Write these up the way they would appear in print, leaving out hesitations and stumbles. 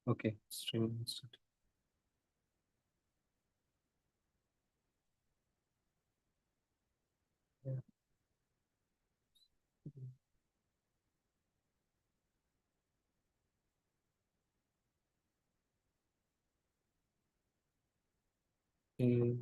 Okay, streaming start. Yeah. Okay.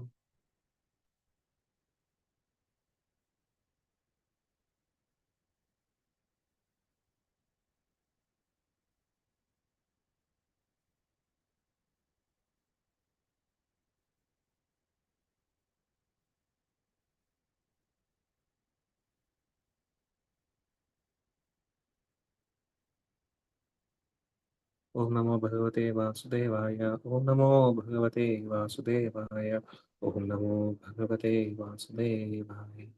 Om Namo Bhagavate Vasudevaya. Om Namo Bhagavate Vasudevaya. Om Namo Bhagavate Vasudevaya.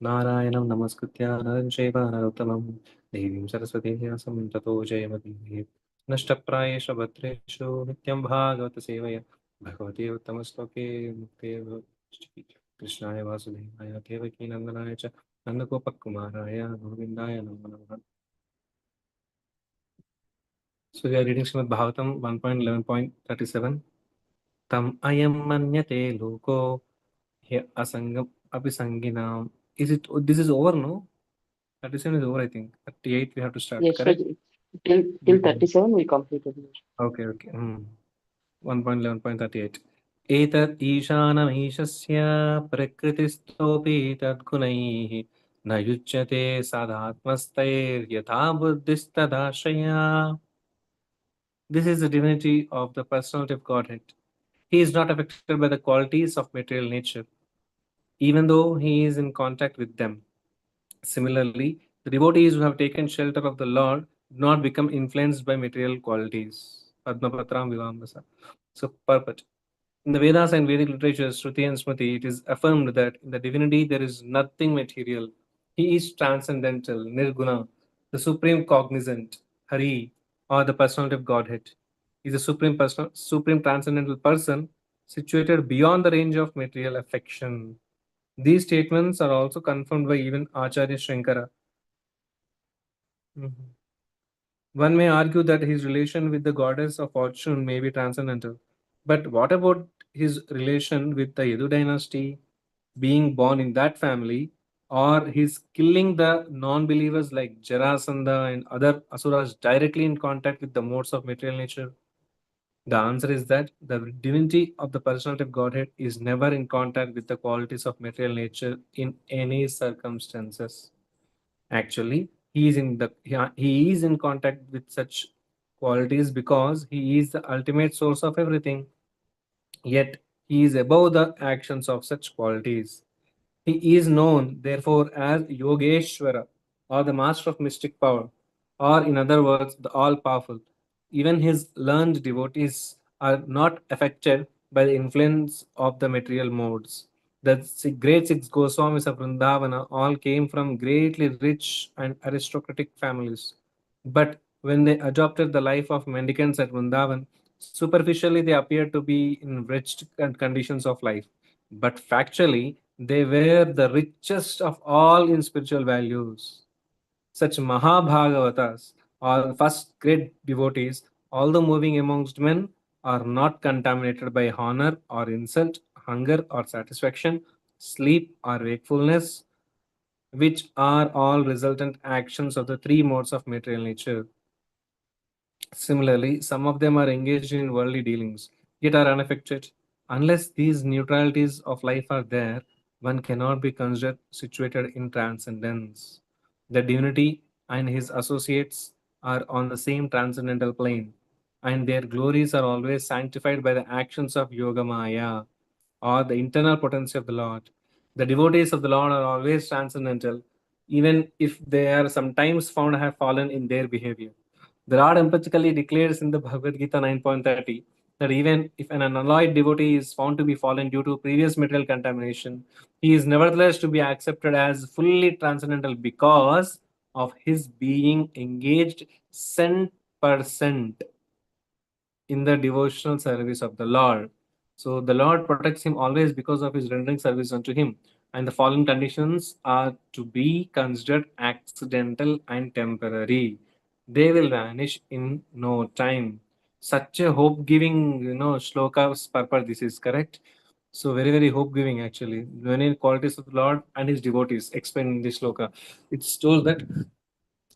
Narayanam Namaskritya Naran Shaiva Narottamam Devim Saraswati Vyasam Tato Jayamati Nashtaprayesha Bhatreshu Nityam Bhagavata Sevaya Bhagavate Uttamastoke Mukte Krishnaya Vasudevaya Devaki Nandanaya Cha Nandagopakumaraya Govindaya Namo Namaha. So we are reading Srimad Bhagavatam 1.11.37. Tam ayam manyate loko he asangam apisanginam. Is it, this is over, no? 37 is over, I think. 38 we have to start, Yes, so correct? till Mhm. 37 we completed this. Okay, okay. 1.11.38. एतत् ईशानमीशस्य प्रकृतिस्थोऽपि तद्गुणैः न युज्यते साधात्मस्तैर्यथा बुद्धिस्तदाश्रया. This is the divinity of the personality of Godhead. He is not affected by the qualities of material nature, even though he is in contact with them. Similarly, the devotees who have taken shelter of the Lord do not become influenced by material qualities. Padmapatram Vivambasa. So, purport. In the Vedas and Vedic literature, Shruti and Smriti, it is affirmed that in the divinity there is nothing material. He is transcendental, Nirguna, the supreme cognizant, Hari, or the personality of Godhead. He is a supreme transcendental person situated beyond the range of material affection. These statements are also confirmed by even Acharya Shankara. Mhm. One may argue that his relation with the goddess of fortune may be transcendental. But what about his relation with the Yadu dynasty, being born in that family, or his killing the non believers like Jarasandha and other asuras directly in contact with the modes of material nature? The answer is that the divinity of the personality of Godhead is never in contact with the qualities of material nature in any circumstances. Actually, he is in contact with such qualities because he is the ultimate source of everything. Yet he is above the actions of such qualities. He is known, therefore, as Yogeshwara, or the master of mystic power, or in other words, the all powerful. Even his learned devotees are not affected by the influence of the material modes. The great six Goswamis of Vrindavana all came from greatly rich and aristocratic families. But when they adopted the life of mendicants at Vrindavan, superficially they appeared to be in wretched conditions of life. But factually, they were the richest of all in spiritual values. Such Mahabhagavatas, or first great devotees, although moving amongst men, are not contaminated by honor or insult, hunger or satisfaction, sleep or wakefulness, which are all resultant actions of the three modes of material nature. Similarly, some of them are engaged in worldly dealings, yet are unaffected. Unless these neutralities of life are there, one cannot be considered situated in transcendence. The divinity and his associates are on the same transcendental plane, and their glories are always sanctified by the actions of Yoga Maya, or the internal potency of the Lord. The devotees of the Lord are always transcendental, even if they are sometimes found to have fallen in their behavior. The Lord emphatically declares in the Bhagavad Gita 9.30 that even if an unalloyed devotee is found to be fallen due to previous material contamination, he is nevertheless to be accepted as fully transcendental because of his being engaged 100% in the devotional service of the Lord. So the Lord protects him always because of his rendering service unto him. And the following conditions are to be considered accidental and temporary. They will vanish in no time. Such a hope giving, shlokas purport. This is correct. So very, very hope giving actually. Many qualities of the Lord and his devotees explained in this shloka. It's told that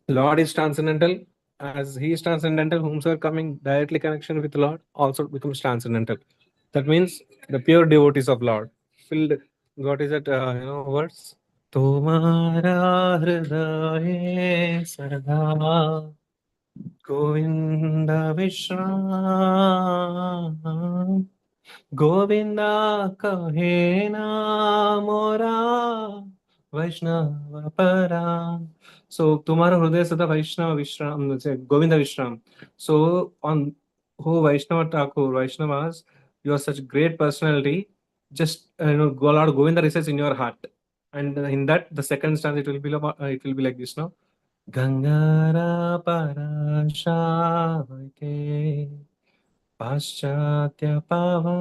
Lord is transcendental. As he is transcendental, whomsoever coming directly connection with Lord also becomes transcendental. That means the pure devotees of Lord. Filled, what is that, words? तुम्हारा हृदय सदा गोविंद विश्राम गोविंदा कहे मोरा वैष्णव पराम. So tomorrow Hridaya Sada Vaishnava Vishram, Govinda Vishram. So on who Vaishnava Thakur, Vaishnavas, you are such great personality. Just Lord Govinda resides in your heart, and in that the second stanza it will be like this now. Gangara Parasha ke पाश्चात्य पावन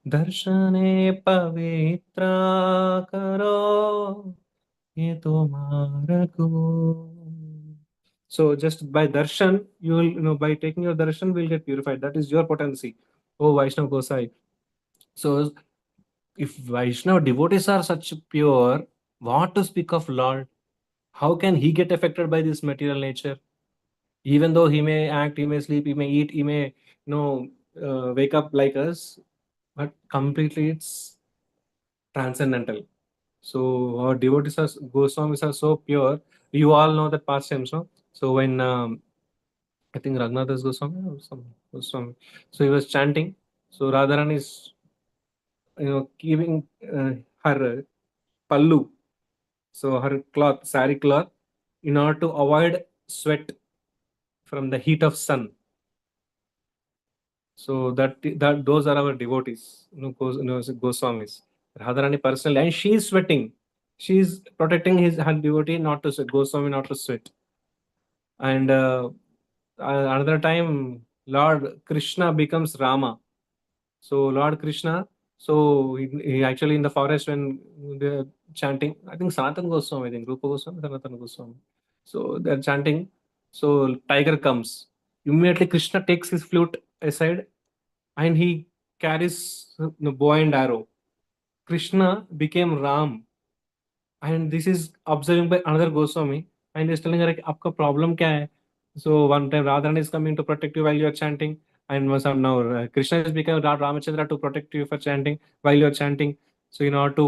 दर्शने पवित्र करो ये तुम्हारा गुण. So just by darshan, you will, by taking your darshan, will get purified. That is your potency, oh Vaishnav Gosai. So if Vaishnav devotees are such pure, what to speak of Lord? How can he get affected by this material nature? Even though he may act, he may sleep, he may eat, he may wake up like us, but completely it's transcendental. So our devotees are Goswamis are so pure. You all know that past times, no? So when I think Raghunathas Goswami or some Goswami, so he was chanting. So Radharan is keeping her pallu, so her cloth, sari cloth, in order to avoid sweat from the heat of sun. So that those are our devotees, Goswamis. Radharani personally, and she is sweating. She is protecting her devotee not to sweat, Goswami not to sweat. And another time, Lord Krishna becomes Rama. So Lord Krishna, so he actually in the forest when they're chanting, I think Sanatan Goswami, I think Rupa Goswami, Sanatan Goswami. So they're chanting. So tiger comes. Immediately Krishna takes his flute aside and he carries the bow and arrow. Krishna became Ram, and this is observing by another Goswami, and he's telling her, like, "Aapka problem kya hai?" So one time Radharani is coming to protect you while you are chanting, and some now Krishna is becoming Lord Ramachandra to protect you for chanting while you are chanting. So in order to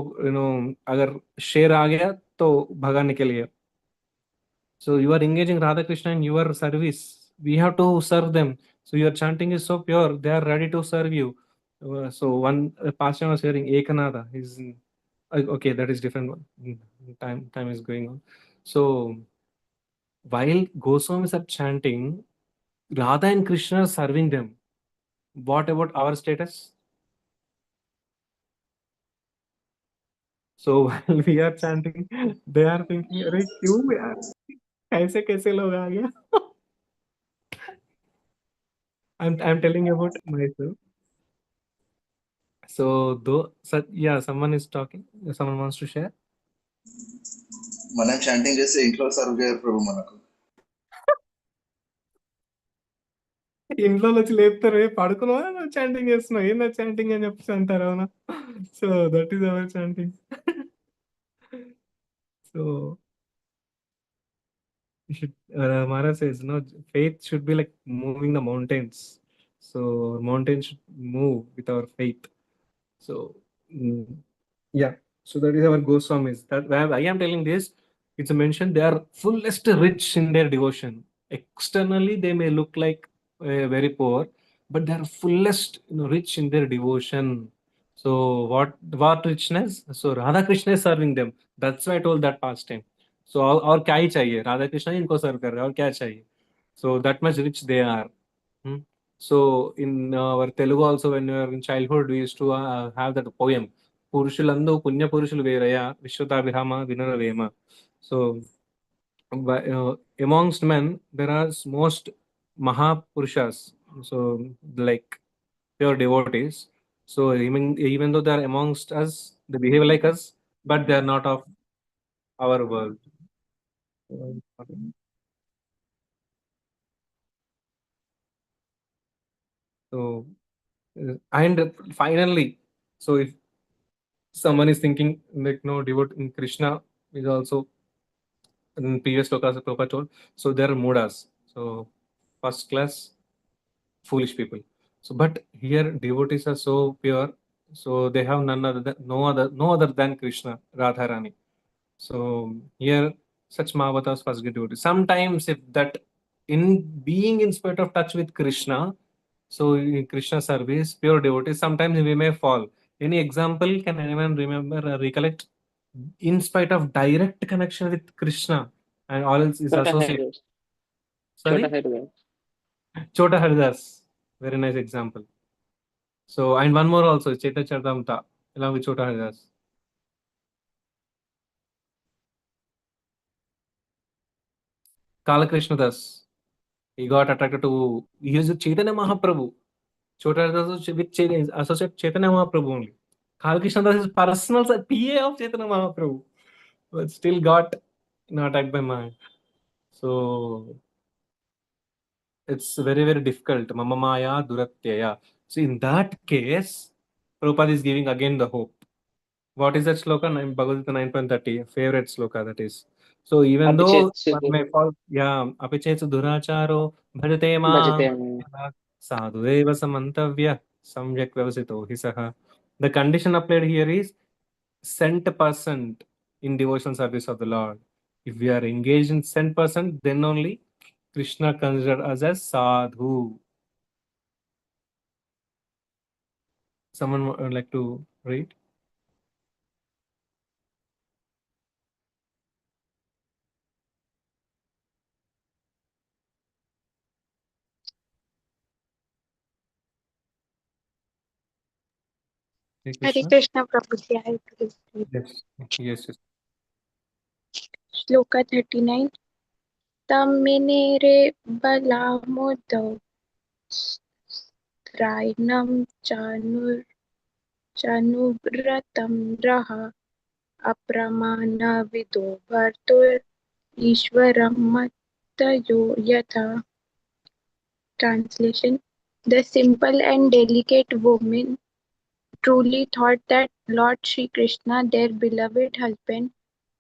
अगर शेर आ गया तो भगाने के लिए, so you are engaging Radha Krishna in your service. We have to serve them. So your chanting is so pure; they are ready to serve you. So one pastor was hearing Ekanada. Is okay. That is different one. Time is going on. So while Goswamis are chanting, Radha and Krishna are serving them. What about our status? So while we are chanting, they are thinking, "अरे क्यों यार? ऐसे कैसे लोग आ गया?" I'm telling you about myself. So though, yeah, someone is talking. Someone wants to share. మనం chanting చేస్తే ఇంట్లో సర్వ్ చేయరు ప్రభు మనకు. ఇంట్లో వచ్చి లేపుతారు, "ఏ పడుకున్నావా నువ్వు చాంటింగ్ చేస్తున్నావు, ఏందా చాంటింగ్" అని చెప్పేసి అంటారు, అవునా? So that is our chanting. So Mara says, no, faith should be like moving the mountains. So mountains should move with our faith. So mm, yeah, so that is our Goswamis. That where I am telling this, it's a mention they are fullest rich in their devotion. Externally, they may look like very poor, but they are fullest, rich in their devotion. So what richness? So Radha Krishna is serving them. That's why I told that past time. So और क्या ही चाहिए? राधा कृष्ण ही इनको सर्व कर रहे हैं और क्या चाहिए? So that much rich they are. Hmm. So in our Telugu also, when we were in childhood, we used to have that poem. పురుషులందు పుణ్య పురుషులు వేరయ్య విశ్వతాభిరామ వినురవేమ. So amongst men there are most mahapurushas, so like pure devotees. So even though they are amongst us, they behave like us, but they are not of our world. So, and finally, so if someone is thinking like no devote in Krishna is also in previous slokas Prabhupada told. So there are mudas. So first class foolish people. So but here devotees are so pure. So they have none other than, no other than Krishna, Radharani. So here such Mahavatas first get devotees. Sometimes if that in being in spite of touch with Krishna, so in Krishna service, pure devotees, sometimes we may fall. Any example can anyone remember or recollect? In spite of direct connection with Krishna and all else is Chota associated. Haridas. Chota Sorry? Haridas. Chota Haridas. Very nice example. So, and one more also, Chaitanya Charitamrita, along with Chota Haridas. Kalakrishna Das. He got attracted to, he is a Chaitanya Mahaprabhu. Chota Haridas is with Chaitanya, associate Chaitanya Mahaprabhu only. Kalakrishna Das is personal PA of Chaitanya Mahaprabhu, but still got attacked by Maya. So, it's very, very difficult. Mama Maya Duratyaya. So, in that case, Prabhupada is giving again the hope. What is that sloka? Bhagavad 9.30, favorite sloka that is. So even though Abhichet one Siddhu. may fall, yeah, apichet duracharo bhajate Bhajate mam Amaya. sadhudeva samantavya samyak vyavasito hisaha. The condition applied here is cent percent in devotional service of the Lord. If we are engaged in cent percent, then only Krishna considered us as sadhu. Someone would like to read? Hey Hare Krishna. Krishna Prabhuji, I will read. Yes. Yes. Yes. Shloka 39. Tamminere balamudau strainam chanubratam raha apramana vido bhartur ishwaram mattayo yatha. Translation. The simple and delicate woman truly thought that Lord Sri Krishna, their beloved husband,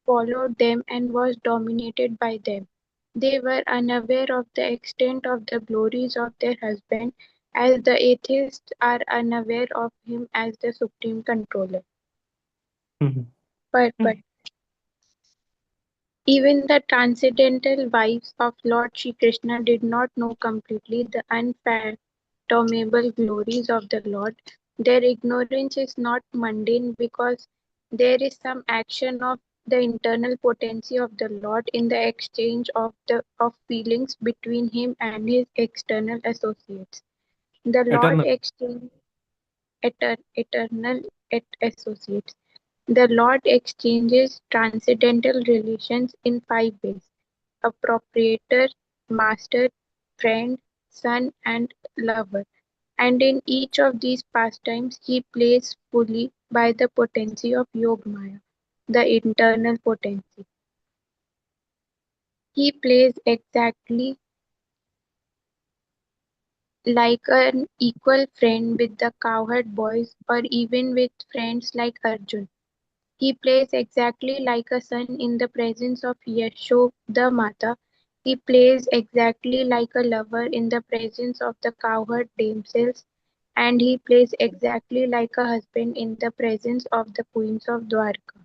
followed them and was dominated by them. They were unaware of the extent of the glories of their husband, as the atheists are unaware of him as the supreme controller. But even the transcendental wives of Lord Sri Krishna did not know completely the unfathomable glories of the Lord. Their ignorance is not mundane because there is some action of the internal potency of the Lord in the exchange of feelings between him and his external associates. The Lord Eternal. exchange eternal associates. The Lord exchanges transcendental relations in five ways: a proprietor, master, friend, son, and lover. And in each of these pastimes, he plays fully by the potency of Yogmaya, the internal potency. He plays exactly like an equal friend with the cowherd boys or even with friends like Arjun. He plays exactly like a son in the presence of Yashoda-mata. He plays exactly like a lover in the presence of the cowherd damsels, and he plays exactly like a husband in the presence of the queens of Dwarka.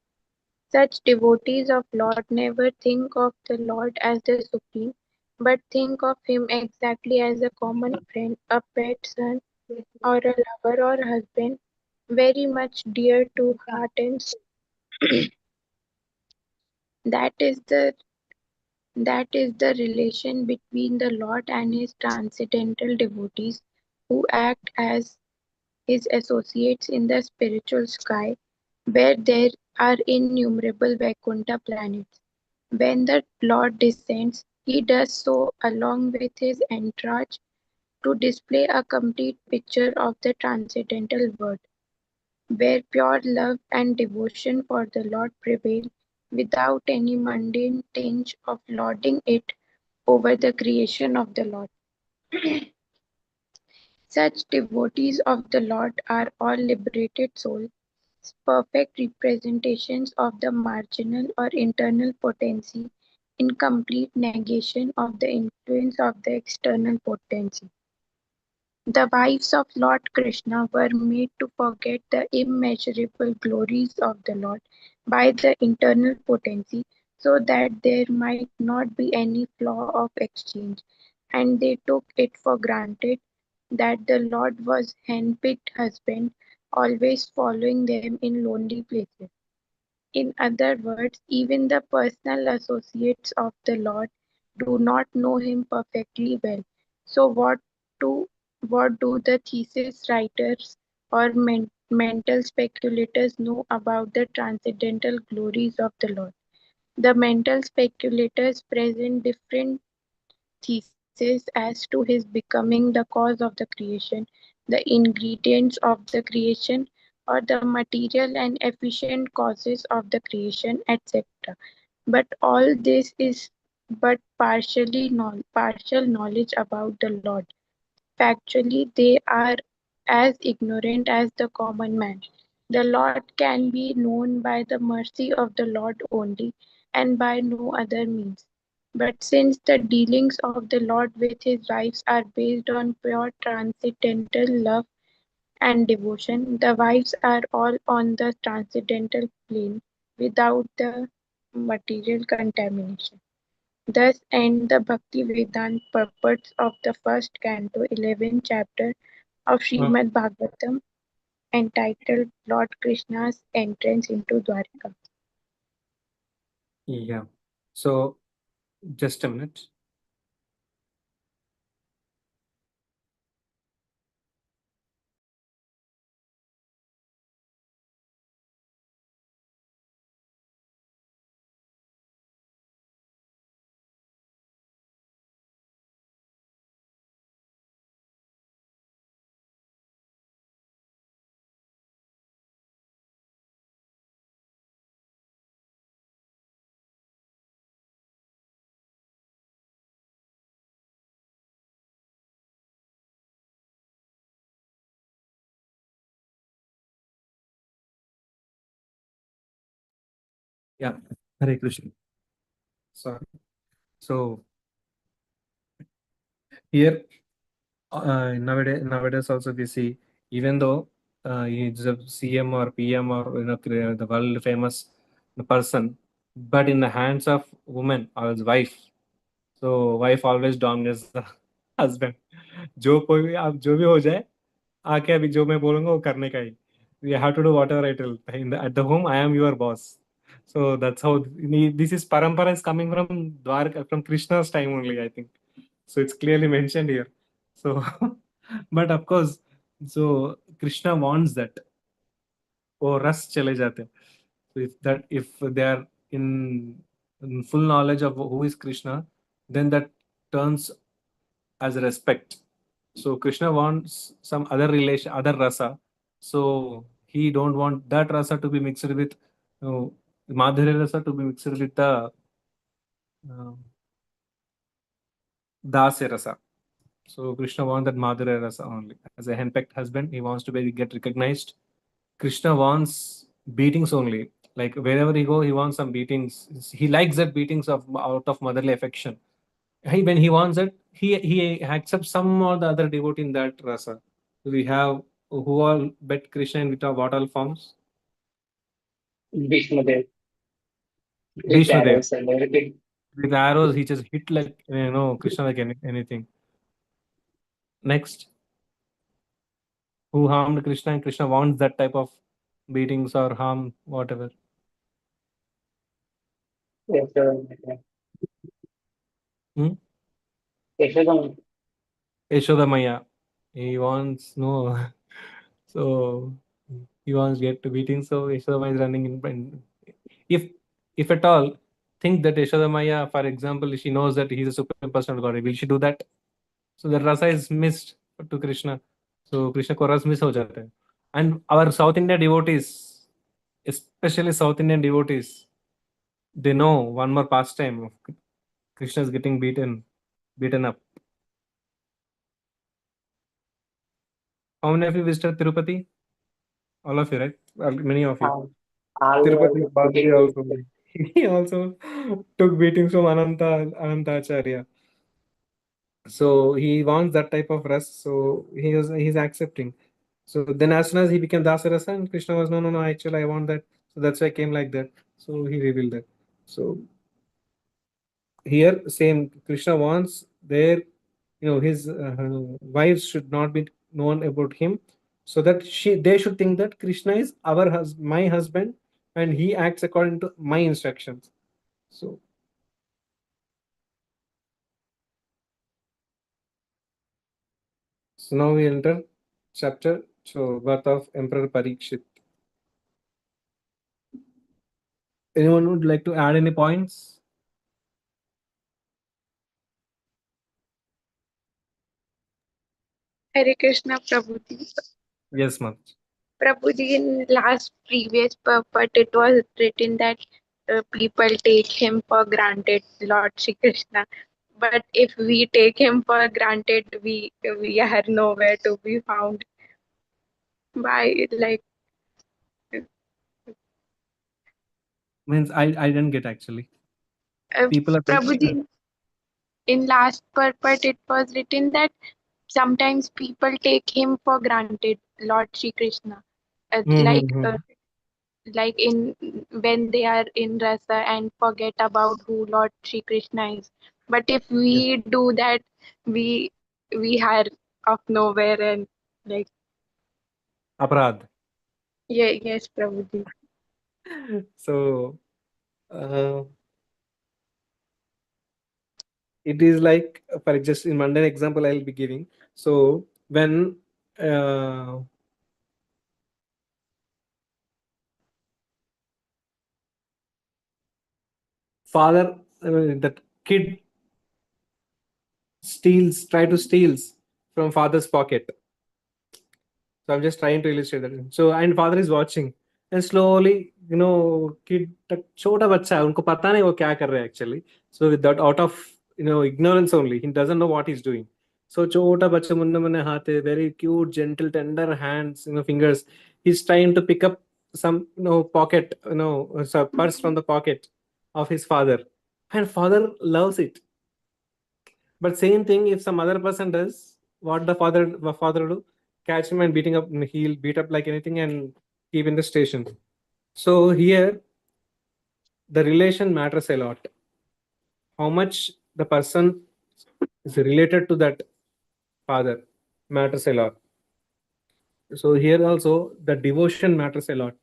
Such devotees of Lord never think of the Lord as the supreme, but think of him exactly as a common friend, a pet son, or a lover or husband, very much dear to heart and soul. That is the that is the relation between the Lord and his transcendental devotees who act as his associates in the spiritual sky, where there are innumerable Vaikuntha planets. When the Lord descends, he does so along with his entourage to display a complete picture of the transcendental world, where pure love and devotion for the Lord prevail without any mundane tinge of lording it over the creation of the Lord. Such devotees of the Lord are all liberated souls, perfect representations of the marginal or internal potency, in complete negation of the influence of the external potency. The wives of Lord Krishna were made to forget the immeasurable glories of the Lord by the internal potency, so that there might not be any flaw of exchange, and they took it for granted that the Lord was handpicked husband, always following them in lonely places. In other words, even the personal associates of the Lord do not know him perfectly well. So do what do the thesis writers or mental speculators know about the transcendental glories of the Lord? The mental speculators present different theses as to his becoming the cause of the creation, the ingredients of the creation, or the material and efficient causes of the creation, etc. But all this is but partial knowledge about the Lord. Factually, they are as ignorant as the common man. The Lord can be known by the mercy of the Lord only, and by no other means. But since the dealings of the Lord with his wives are based on pure transcendental love and devotion, the wives are all on the transcendental plane without the material contamination. Thus end the Bhakti-Vedanta purports of the first canto, 11th chapter of Srimad Bhagavatam, entitled Lord Krishna's Entrance into Dwarka. Yeah. So just a minute. Yeah. Hare Krishna. Sorry. So here nowadays also we see, even though he's a CM or PM or the world famous person, but in the hands of woman or his wife, so wife always dominates the husband. जो कोई भी आप जो भी हो जाए, आके अभी जो मैं बोलूंगा वो करने का ही. You have to do whatever I tell. At the home, I am your boss. So that's how this is parampara is coming from Dwarka, from Krishna's time only, I think. So it's clearly mentioned here. So, but of course, so Krishna wants that. वो रस चले जाते हैं. So if they are in full knowledge of who is Krishna, then that turns as respect. So Krishna wants some other relation, other rasa. So he don't want that rasa to be mixed with Madhurya rasa to be mixed with the uh, Dasya rasa. So Krishna wants that Madhurya rasa only. As a henpecked husband, he wants to get recognized. Krishna wants beatings only. Like wherever he go, he wants some beatings. He likes that beatings of out of motherly affection. When he wants it, he accepts some or the other devotee in that rasa. We have who all bet Krishna in what all forms? Vishnudev with Bhishma Dev. arrows and everything. With arrows, he just hit like Krishna like anything. Next, who harmed Krishna and Krishna wants that type of beatings or harm, whatever. Yashodamaya. Hmm? Yashodamaya. Yashoda Maya. He wants no. So he wants get to beating. So Yashoda Maya is running in. If if at all, think that Yashoda Maya, for example, she knows that he's a supreme personal God. Will she do that? So the rasa is missed to Krishna. So Krishna को रस miss हो जाता है. And our South Indian devotees, especially South Indian devotees, they know one more pastime. Krishna is getting beaten up. How many of you visited Tirupati? All of you, right? Well, many of you. All Tirupati Balaji taking also. He also took beatings from Anantacharya. So he wants that type of rest. So he's accepting. So then as soon as he became Dasarasa, and Krishna was no, actually I want that. So that's why I came like that. So he revealed that. So here same Krishna wants their his wives should not be known about him, so that they should think that Krishna is my husband, and he acts according to my instructions. So now we enter chapter birth of Emperor Parikshit. Anyone would like to add any points? Hare Krishna Prabhuji. Yes, ma'am. Prabhuji, in last previous purport, it was written that people take him for granted, Lord Shri Krishna. But if we take him for granted, we are nowhere to be found. By like Means I didn't get actually. People are Prabhuji, in last purport, it was written that sometimes people take him for granted, Lord Shri Krishna. Uh, like Mm-hmm. uh, like in when they are in rasa and forget about who Lord Shri Krishna is. But if Yes. we do that, we are of nowhere and like Aparad. yeah, yes, Prabhuji. So uh, it is like for just in mundane example I'll be giving. So when uh, father that kid try to steals from father's pocket. So I'm just trying to illustrate that. So and father is watching, and slowly, kid छोटा बच्चा है उनको पता नहीं वो क्या कर रहे हैं actually. So with that out of ignorance only, he doesn't know what he's doing. So छोटा बच्चा मुन्ने मुन्ने हाथ है, very cute, gentle, tender hands, fingers. He's trying to pick up some pocket, purse from the pocket of his father, and father loves it. But same thing, if some other person does, what the father do? Catch him and beating up. He'll beat up like anything and keep in the station. So here, the relation matters a lot. How much the person is related to that father matters a lot. So here also, the devotion matters a lot.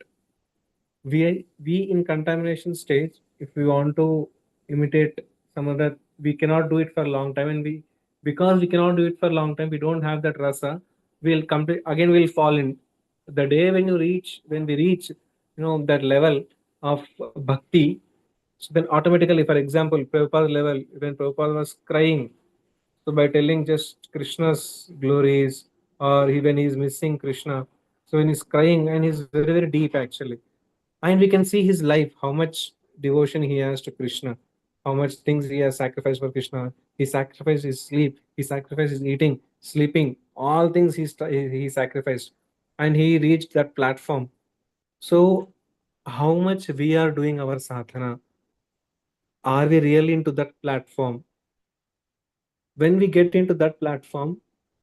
We in contamination stage, if we want to imitate some other, we cannot do it for a long time, and we because we cannot do it for a long time, we don't have that rasa. We'll complete again, we'll fall in the day when we reach that level of bhakti. So then automatically, for example, Prabhupada level, when Prabhupada was crying, so by telling just Krishna's glories, or even he's missing Krishna, so when he's crying and he's very very deep actually, and we can see his life, how much devotion he has to Krishna, how much things he has sacrificed for Krishna. He sacrificed his sleep, he sacrificed his eating, sleeping, all things he sacrificed, and he reached that platform. So how much we are doing our sadhana? Are we really into that platform? When we get into that platform,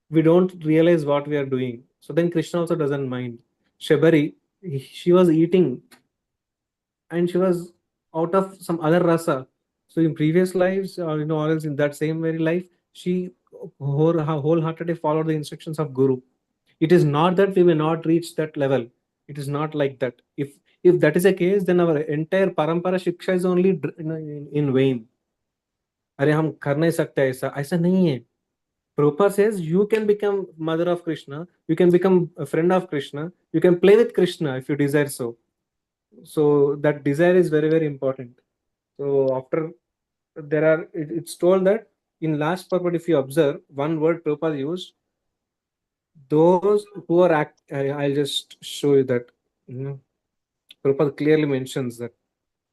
we don't realize what we are doing. So then Krishna also doesn't mind. Shabari, she was eating, and she was out of some other rasa. So in previous lives, or or else in that same very life, she wholeheartedly followed the instructions of Guru. It is not that we may not reach that level. It is not like that. If that is the case, then our entire parampara shiksha is only in vain. अरे हम कर नहीं सकते, ऐसा ऐसा नहीं है. Prabhupada says you can become mother of Krishna, you can become a friend of Krishna, you can play with Krishna if you desire so. So that desire is very very important. So after it's told that in last purport, if you observe one word Prabhupada used, those who are I'll just show you that. Prabhupada clearly mentions that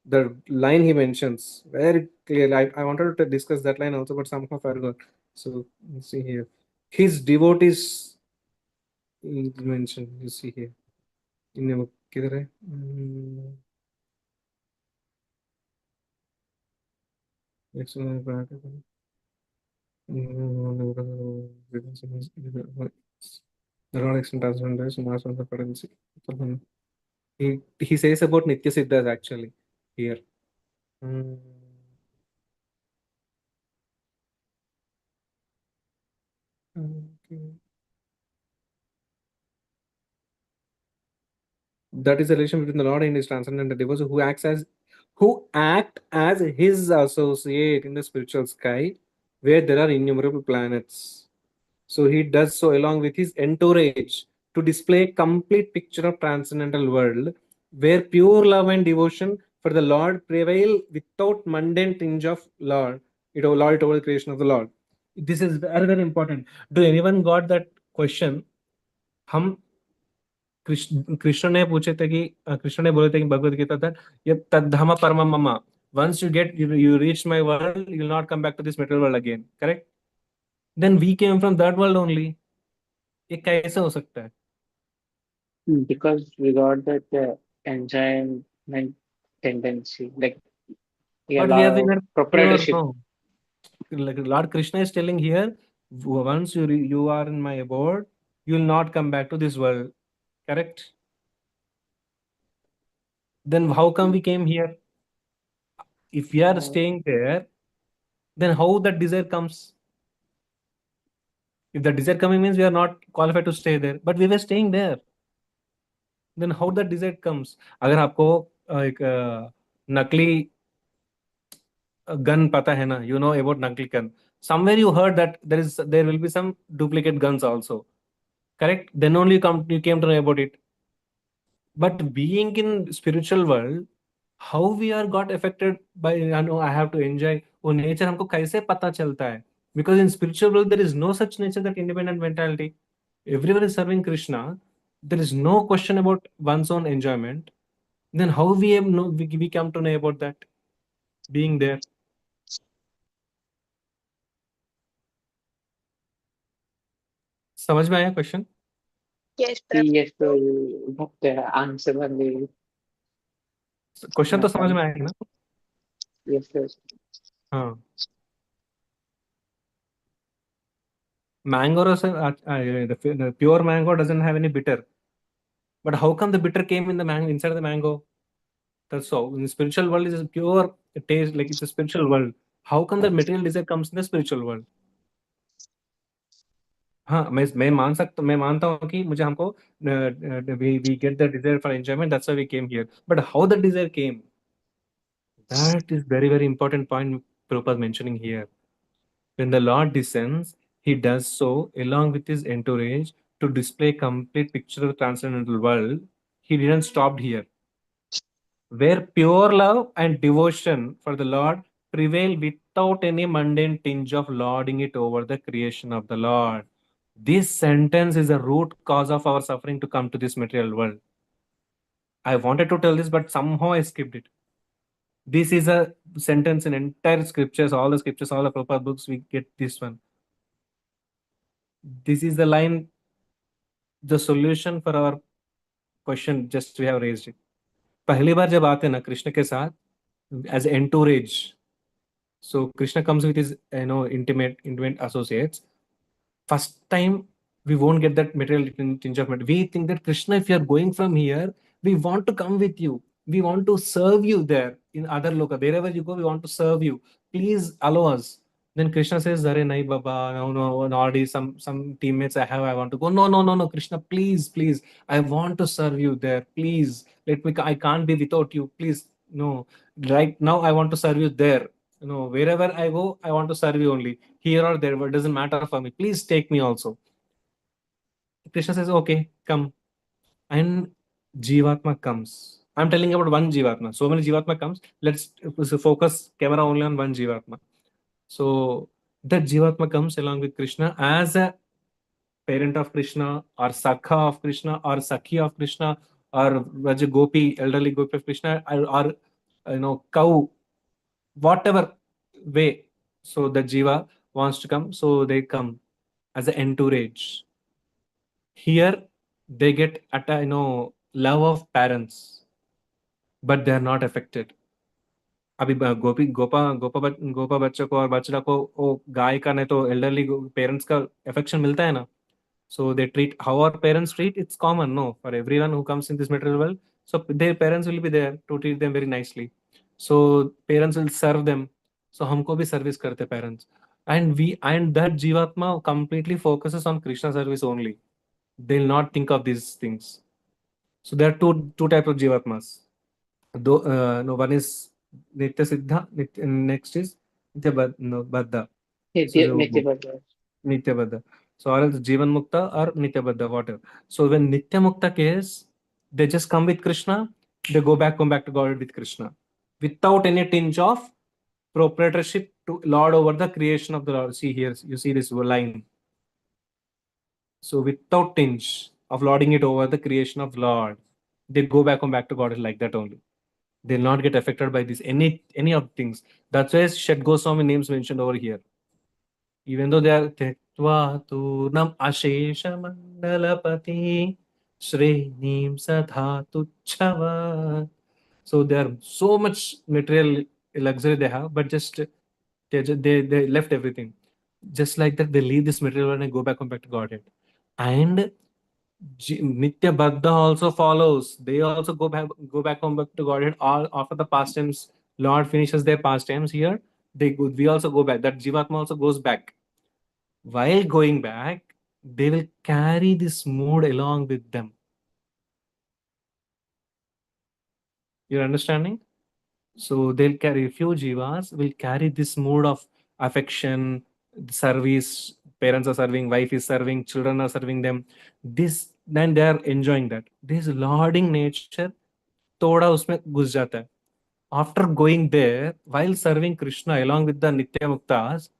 the line he mentions very clearly. I wanted to discuss that line also, but somehow I forgot. So let's see here. His devotees It's mentioned, you see here. In the book, किधर है? External parameter. The Lord extend transcendence, mass of the potency. He says about Nitya Siddhas actually here. Okay. That is the relation between the Lord and his transcendental devotees who act as his associate in the spiritual sky, where there are innumerable planets. So he does so along with his entourage to display a complete picture of transcendental world, where pure love and devotion for the Lord prevail without mundane tinge of Lord. Lord over the creation of the Lord. This is very very important. Do anyone got that question? हम कृष्ण ने पूछे थे कि कृष्ण ने बोले थे कि भगवद गीता था ये तद्धम परम मम once you get you reach my world you will not come back to this material world again, correct? Then we came from that world only. ये कैसे हो सकता है? Because we got that enjoyment tendency, like we But we are allow pure, proprietorship. no. Like Lord Krishna is telling here, once you are in my abode, you will not come back to this world, correct? Then how come we came here? If we are staying there, then how that desire comes? If the desire coming means we are not qualified to stay there, but we were staying there. Then how that desire comes? अगर आपको एक नकली gun पता है ना, you know about नकली gun. Somewhere you heard that there will be some duplicate guns also, correct? Then only you came to know about it. But being in spiritual world, how we are got affected by I have to enjoy वो nature हमको कैसे पता चलता है? Because in spiritual world there is no such nature that independent mentality. Everyone is serving Krishna. There is no question about one's own enjoyment. Then how we come to know about that being there? समझ में आया question? Yes, Yes, so Prabhu. you got the answer only. Question तो समझ में आया ना? Yes, yes. हाँ. Mango the pure mango doesn't have any bitter. But how come the bitter came in the mango inside the mango? That's so. In the spiritual world is a pure taste, like it's a spiritual world. How come the material desire comes in the spiritual world? हाँ मैं मानता हूँ कि मुझे हमको we get the desire for enjoyment, that's why we came here, but how the desire came, that is very very important point Prabhupada mentioning here. When the Lord descends, he does so along with his entourage to display complete picture of the transcendental world. He didn't stop here, where pure love and devotion for the Lord prevail without any mundane tinge of lording it over the creation of the Lord. This sentence is a root cause of our suffering to come to this material world. I wanted to tell this, but somehow I skipped it. This is a sentence in entire scriptures, all the scriptures, all the Prabhupada books, we get this one. This is the line, the solution for our question just we have raised it. पहली बार जब आते हैं ना कृष्ण के साथ as entourage, so Krishna comes with his intimate associates. First time we won't get that material tinge of material. We think that Krishna, if you are going from here, we want to come with you. We want to serve you there in other loka. Wherever you go, we want to serve you. Please allow us. Then Krishna says, "Are nahi baba, no, already some teammates I have. I want to go. No, Krishna, please, please, I want to serve you there. Please, let me. I can't be without you. Please, no. Right now, I want to serve you there. Wherever I go, I want to serve you only. Here or there, but it doesn't matter for me. Please take me also." Krishna says, "Okay, come." And Jivatma comes. I'm telling about one Jivatma. So many Jivatma comes. Let's focus camera only on one Jivatma. So that Jivatma comes along with Krishna as a parent of Krishna, or Sakha of Krishna, or Sakhi of Krishna, or Raja Gopi, elderly Gopi of Krishna, or cow, whatever way. So the Jiva wants to come, so they come as an entourage. Here they get love of parents, but they are not affected. अभी गोपी गोपा गोपा गोपा बच्चों को और बच्चा को वो गाय का नहीं तो एल्डरली पेरेंट्स का अफेक्शन मिलता है ना. So they treat how our parents treat. It's common, no, for everyone who comes in this material world. So their parents will be there to treat them very nicely. So parents will serve them. So हमको भी service करते parents. And that Jivatma completely focuses on Krishna service only. They'll not think of these things. So there are two types of Jivatmas. Though no, one is Nitya Siddha. Next is Nitya Baddha. So Nitya जो Bhagavad. Nityabadha. So or else Jivan Mukta or Nityabadha, whatever. So when Nitya Mukta case, they just come with Krishna, they come back to God with Krishna, without any tinge of proprietorship to Lord over the creation of the Lord. See here, you see this line. So without tinge of lording it over the creation of Lord, they come back to God like that only. They'll not get affected by this any of things. That's why Shed Goswami names mentioned over here. Even though they are Tektva Turnam Ashesha Mandalapati Shrenim Sadhatu Chava. So they are so much material luxury they have, but just they left everything. Just like that, they leave this material world and go back to Godhead. And Nitya Baddha also follows. They also back to Godhead. All after the pastimes, Lord finishes their pastimes here. We also go back. That Jivatma also goes back. While going back, they will carry this mood along with them. You're understanding? So they'll carry few jivas will carry this mood of affection, service. Parents are serving, wife is serving, children are serving them. This then they are enjoying that. This lording nature थोड़ा उसमें घुस जाता है. After going there, while serving Krishna along with the Nitya Muktas,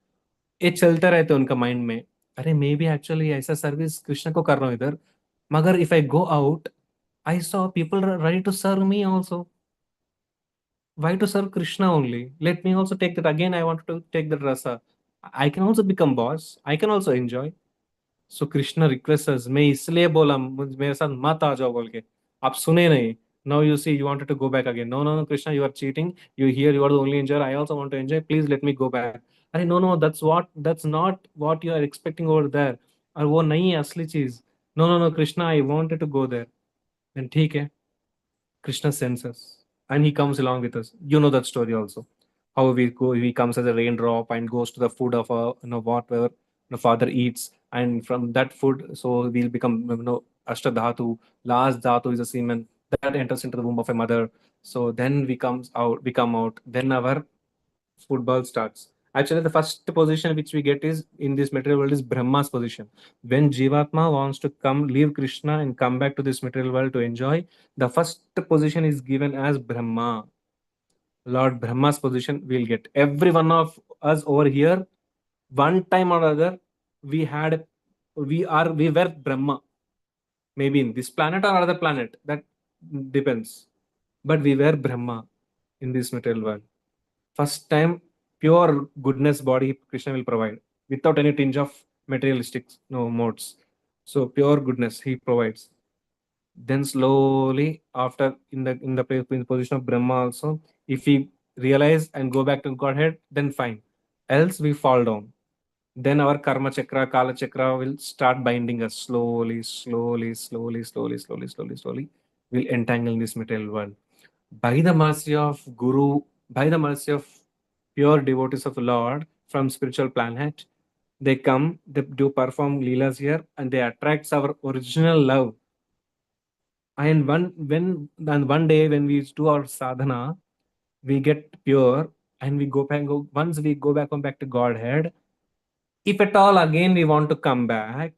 ये चलते रहते उनका mind में. अरे मे बी एक्चुअली ऐसा सर्विस कृष्ण को कर रहा हूँ इधर, मगर if I go out I saw people ready to serve me also. Why to serve Krishna only? Let me also take that. Again I want to take that rasa. I can also become boss, I can also enjoy. So Krishna request us. मैं इसलिए बोला मेरे साथ मत आ जाओ बोल के, आप सुने नहीं. Now you see you wanted to go back again. No no no Krishna, you are cheating. You hear you are the only enjoyer. I also want to enjoy. Please let me go back. अरे no no, that's not what you are expecting over there. और वो नहीं है असली चीज. No no no Krishna, I wanted to go there. Then ठीक है, Krishna sends us and he comes along with us. You know that story also. How we go, he comes as a raindrop and goes to the food of whatever father eats, and from that food, so we'll become Ashtadhatu. Last dhatu is a semen that enters into the womb of a mother. So then we come out. Then our football starts. Actually, the first position which we get is in this material world is Brahma's position. When Jivatma wants to come, leave Krishna and come back to this material world to enjoy, the first position is given as Brahma. Lord Brahma's position we'll get. Every one of us over here, one time or other, we were Brahma. Maybe in this planet or other planet. That depends. But we were Brahma in this material world. First time, pure goodness body Krishna will provide without any tinge of materialistic modes. So pure goodness he provides. Then slowly after in the position of Brahma also, if we realize and go back to Godhead, then fine. Else we fall down. Then our karma chakra, kala chakra will start binding us slowly, slowly, slowly, slowly, slowly, slowly, slowly. We'll entangle in this material world. By the mercy of Guru, by the mercy of pure devotees of the Lord from spiritual planet, they come, they do perform leelas here, and they attracts our original love. And one day when we do our sadhana, we get pure and we once we go back to Godhead. If at all again we want to come back,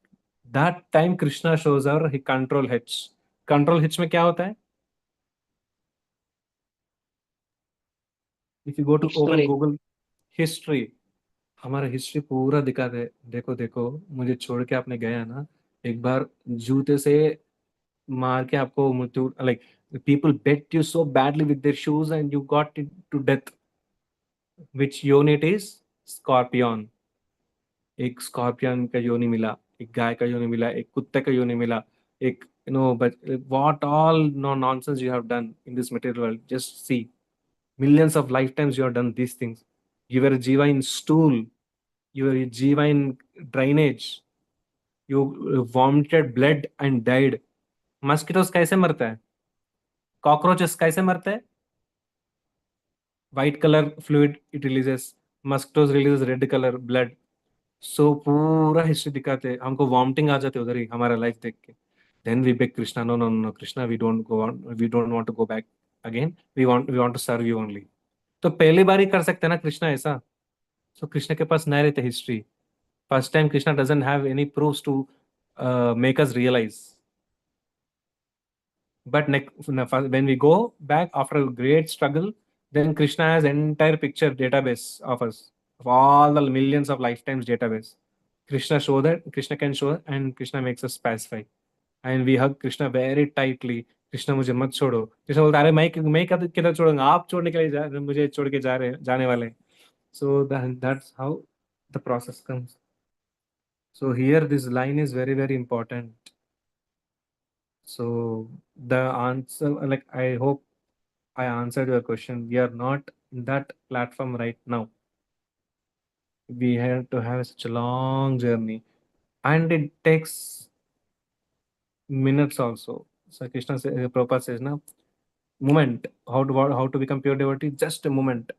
that time Krishna shows our control H. Control H में क्या होता है? If you go to open History. Google history, हमारा history पूरा दिखा दे. देखो देखो, मुझे छोड़ के आपने गया ना, एक बार जूते से मार के आपको मृत्यु, like people bet you so badly with their shoes and you got it to death. Which unit is scorpion. एक स्कॉर्पियन का योनि मिला, एक गाय का योनि मिला, एक कुत्ते का योनि मिला. But what all no nonsense you have done in this material world. Just see, millions of lifetimes you have done these things. You were a jiva in stool, you were a jiva in drainage, you vomited blood and died. Mosquitoes कैसे मरता है? Cockroaches कैसे मरते हैं? White color fluid it releases, mosquitoes releases red color blood. सो पूरा history दिखाते हैं, हमको वॉमिटिंग आ जाते उधर ही हमारा लाइफ देख के. Then we beg Krishna, no no no Krishna, we don't want to go back again, we want to serve you only. तो पहली बार ही कर सकते हैं ना कृष्णा ऐसा. सो कृष्ण के पास नहीं रहते history. First time Krishna doesn't have any proofs to make us realise. But when we go back after a great struggle, then Krishna has entire picture database of us, of all the millions of lifetimes database. Krishna can show, and Krishna makes us pacify. And we hug Krishna very tightly. Krishna मुझे मत छोड़ो. कृष्णा बोलता अरे मैं कब किधर छोड़ूंगा, आप छोड़ने के लिए मुझे छोड़ के जाने वाले. So that's how the process comes. So here this line is very very important. So the answer, like I hope I answered your question. We are not in that platform right now. We have to have such a long journey, and it takes minutes also. So Prabhupada says, "Na moment. How to become pure devotee? Just a moment."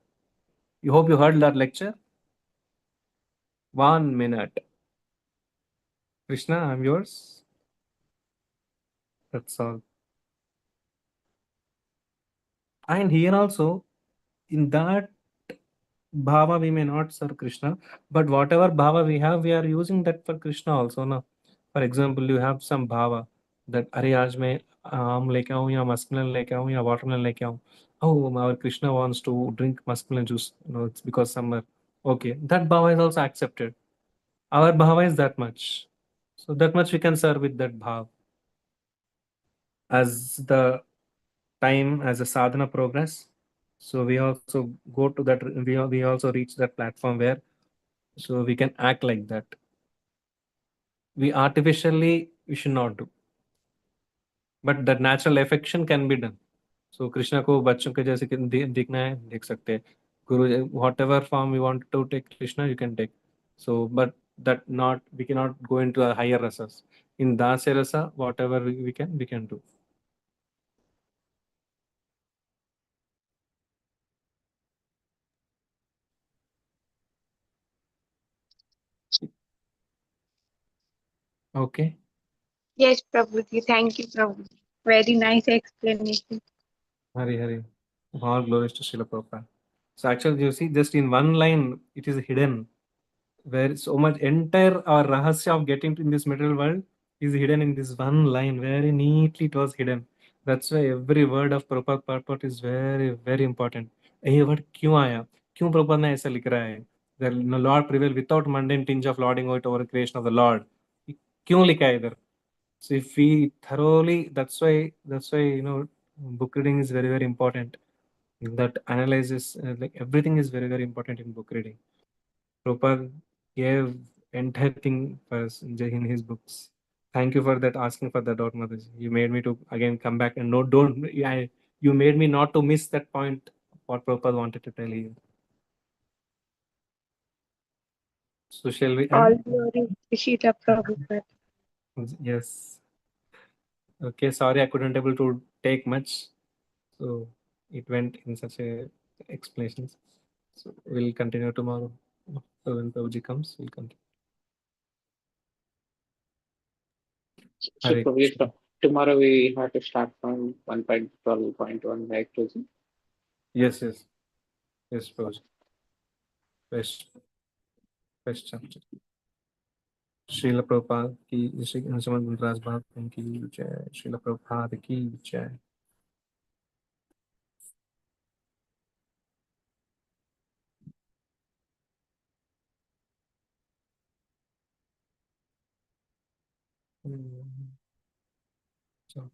You hope you heard that lecture. 1 minute. Krishna, I'm yours. That's all. And here also, in that bhava, we may not serve Krishna, but whatever bhava we have, we are using that for Krishna also. Na? For example, you have some bhava that अरे आज मैं आम लेके आऊँ या muskmelon लेके आऊँ या watermelon लेके आऊँ. Oh, our Krishna wants to drink muskmelon juice. It's because summer. Okay, that bhava is also accepted. Our bhava is that much. So that much we can serve with that bhava. As the time, as the sadhana progress, so we also go to that, we also reach that platform where so we can act like that. We artificially we should not do, but that natural affection can be done. So Krishna को बच्चों के जैसे दिखना है देख सकते हैं. गुरु whatever form you want to take Krishna you can take. So but that not we cannot go into a higher rasas. In dasya rasa whatever we can do. Okay. Yes, Prabhuji. Thank you, Prabhuji. Very nice explanation. Hari Hari. All glories to Srila Prabhupada. So actually you see just in one line it is hidden, where so much entire our rahasya of getting in this material world is hidden in this one line. Very neatly it was hidden. That's why every word of Prabhupada purport is very very important. ये word क्यों आया, क्यों प्रभुपाद ने ऐसा लिख रहा है. The Lord prevail without mundane tinge of lording over creation of the Lord. क्यों लिखा है इधर. So if we thoroughly, that's why book reading is very very important. That analysis, like everything is very very important in book reading. Prabhupada gave entire thing for us in his books. Thank you for that, asking for that, Dot Mataji. You made me to again come back and no, don't. You made me not to miss that point. What Prabhupada wanted to tell you. So shall we All end? glory to Srila Prabhupada. Yes. Okay. Sorry, I couldn't able to take much. So it went in such a explanations. So we'll continue tomorrow. So when Prabhuji comes, we'll continue. So Hare probably Krishna. tomorrow we have to start from 1.12.1, right, Rosie? Yes, yes, yes, Prabhuji. Best, best chapter. Srila Prabhupada की श्री श्रीमद् गुरुदास भागवतम की जय. Srila Prabhupada की जय. Hmm. So